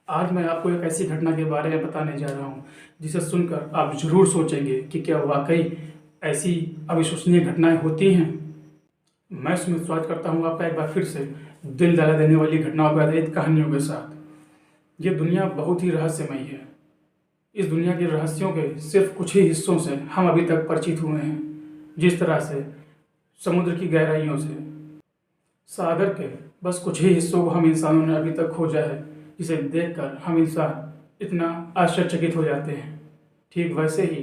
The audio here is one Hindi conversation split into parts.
आज मैं आपको एक ऐसी घटना के बारे में बताने जा रहा हूँ जिसे सुनकर आप ज़रूर सोचेंगे कि क्या वाकई ऐसी अविश्वसनीय घटनाएं होती हैं। मैं सुमित स्वागत करता हूँ आपका एक बार फिर से दिल दहला देने वाली घटनाओं पर आधारित कहानियों के साथ। ये दुनिया बहुत ही रहस्यमयी है। इस दुनिया के रहस्यों के सिर्फ कुछ ही हिस्सों से हम अभी तक परिचित हुए हैं। जिस तरह से समुद्र की गहराइयों से सागर के बस कुछ ही हिस्सों को हम इंसानों ने अभी तक खोजा है, जिसे देखकर हम इंसान इतना आश्चर्यचकित हो जाते हैं। ठीक वैसे ही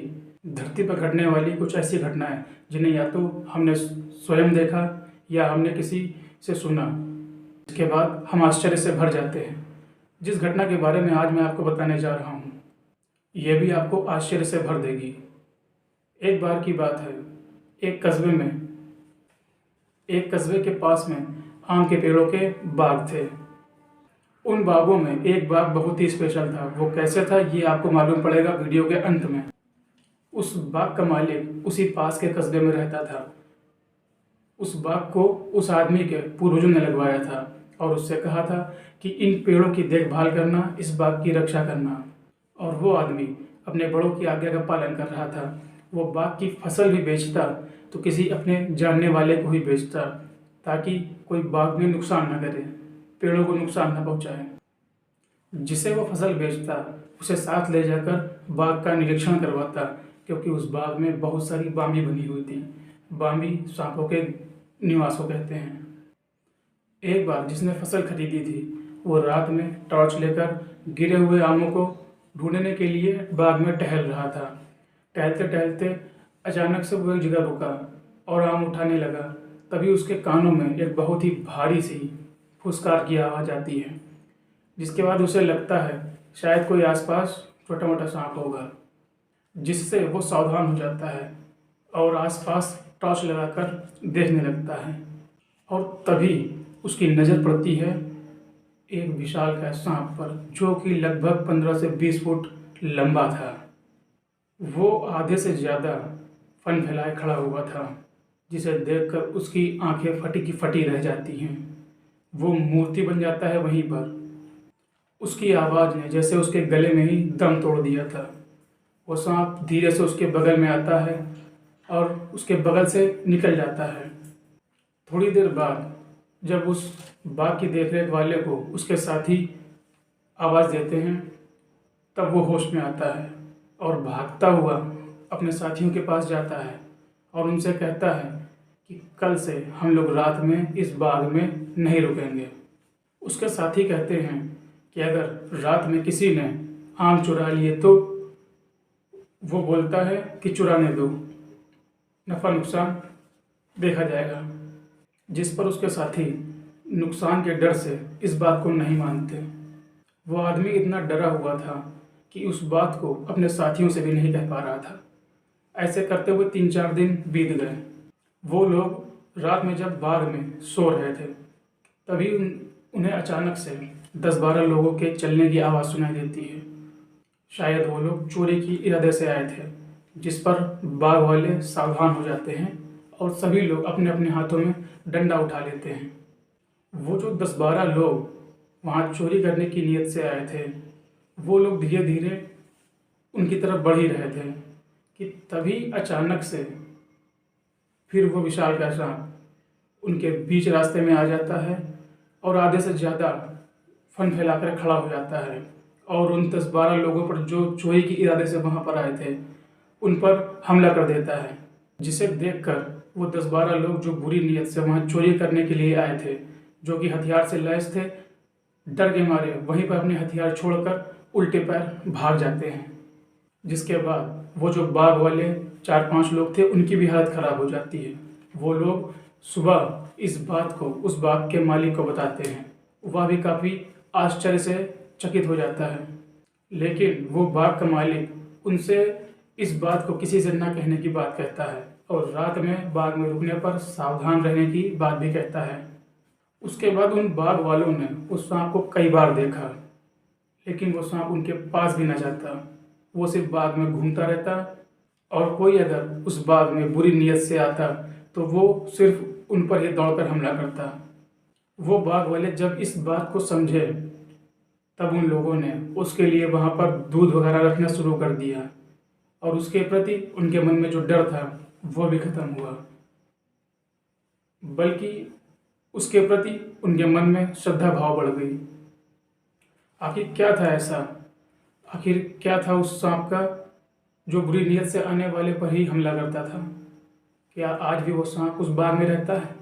धरती पर घटने वाली कुछ ऐसी घटनाएं जिन्हें या तो हमने स्वयं देखा या हमने किसी से सुना, इसके बाद हम आश्चर्य से भर जाते हैं। जिस घटना के बारे में आज मैं आपको बताने जा रहा हूँ, यह भी आपको आश्चर्य से भर देगी। एक बार की बात है, एक कस्बे के पास में आम के पेड़ों के बाग थे। उन बागों में एक बाग बहुत ही स्पेशल था। वो कैसे था ये आपको मालूम पड़ेगा वीडियो के अंत में। उस बाग का मालिक उसी पास के कस्बे में रहता था। उस बाग को उस आदमी के पूर्वजों ने लगवाया था और उससे कहा था कि इन पेड़ों की देखभाल करना, इस बाग की रक्षा करना। और वो आदमी अपने बड़ों की आज्ञा का पालन कर रहा था। वो बाग की फसल भी बेचता तो किसी अपने जानने वाले को ही बेचता, ताकि कोई बाग में नुकसान न करे, पेड़ों को नुकसान न पहुंचाए। जिसे वो फसल बेचता उसे साथ ले जाकर बाग का निरीक्षण करवाता, क्योंकि उस बाग में बहुत सारी बामी बनी हुई थी। बामी सांपों के निवास को कहते हैं। एक बार जिसने फसल खरीदी थी वो रात में टॉर्च लेकर गिरे हुए आमों को ढूंढने के लिए बाग में टहल रहा था। टहलते टहलते अचानक से वो एक जगह रुका और आम उठाने लगा। तभी उसके कानों में एक बहुत ही भारी सी फुसकार की आवाज़ आती है, जिसके बाद उसे लगता है शायद कोई आसपास छोटा मोटा सांप होगा। जिससे वो सावधान हो जाता है और आसपास टॉर्च लगाकर देखने लगता है। और तभी उसकी नज़र पड़ती है एक विशालकाय सांप पर, जो कि लगभग 15 से 20 फुट लंबा था। वो आधे से ज़्यादा फन फैलाए खड़ा हुआ था, जिसे देखकर उसकी आंखें फटी की फटी रह जाती हैं। वो मूर्ति बन जाता है वहीं पर। उसकी आवाज़ ने जैसे उसके गले में ही दम तोड़ दिया था। वो सांप धीरे से उसके बगल में आता है और उसके बगल से निकल जाता है। थोड़ी देर बाद जब उस बाग की देखरेख वाले को उसके साथी आवाज़ देते हैं, तब वो होश में आता है और भागता हुआ अपने साथियों के पास जाता है और उनसे कहता है कि कल से हम लोग रात में इस बाग में नहीं रुकेंगे। उसके साथी कहते हैं कि अगर रात में किसी ने आम चुरा लिए तो वो बोलता है कि चुराने दो, नफ़ा नुकसान देखा जाएगा। जिस पर उसके साथी नुकसान के डर से इस बात को नहीं मानते। वो आदमी इतना डरा हुआ था कि उस बात को अपने साथियों से भी नहीं कह पा रहा था। ऐसे करते हुए 3-4 दिन बीत गए। वो लोग रात में जब बाग में सो रहे थे, तभी उन्हें अचानक से 10-12 लोगों के चलने की आवाज़ सुनाई देती है। शायद वो लोग चोरी की इरादे से आए थे। जिस पर बाग वाले सावधान हो जाते हैं और सभी लोग अपने अपने हाथों में डंडा उठा लेते हैं। वो जो 10-12 लोग वहाँ चोरी करने की नीयत से आए थे, वो लोग धीरे धीरे उनकी तरफ बढ़ ही रहे थे कि तभी अचानक से फिर वो विशालकाय सांप उनके बीच रास्ते में आ जाता है और आधे से ज़्यादा फन फैलाकर खड़ा हो जाता है और उन 10-12 लोगों पर जो चोरी की इरादे से वहाँ पर आए थे उन पर हमला कर देता है। जिसे देखकर वो 10-12 लोग जो बुरी नीयत से वहाँ चोरी करने के लिए आए थे, जो कि हथियार से लैस थे, डर के मारे वहीं पर अपने हथियार छोड़कर उल्टे पैर भाग जाते हैं। जिसके बाद वो जो बाग वाले 4-5 लोग थे उनकी भी हालत ख़राब हो जाती है। वो लोग सुबह इस बात को उस बाग के मालिक को बताते हैं। वह भी काफ़ी आश्चर्य से चकित हो जाता है, लेकिन वो बाग का मालिक उनसे इस बात को किसी से ना कहने की बात कहता है और रात में बाग में रुकने पर सावधान रहने की बात भी कहता है। उसके बाद उन बाग वालों ने उस सांप को कई बार देखा, लेकिन वो सांप उनके पास भी ना जाता। वो सिर्फ बाग में घूमता रहता और कोई अगर उस बाग में बुरी नीयत से आता तो वो सिर्फ उन पर ही दौड़कर हमला करता। वो बाग वाले जब इस बात को समझे तब उन लोगों ने उसके लिए वहाँ पर दूध वगैरह रखना शुरू कर दिया और उसके प्रति उनके मन में जो डर था वो भी खत्म हुआ, बल्कि उसके प्रति उनके मन में श्रद्धा भाव बढ़ गई। आखिर क्या था ऐसा, आखिर क्या था उस सांप का जो बुरी नीयत से आने वाले पर ही हमला करता था? क्या आज भी वो सांप उस बाग में रहता है?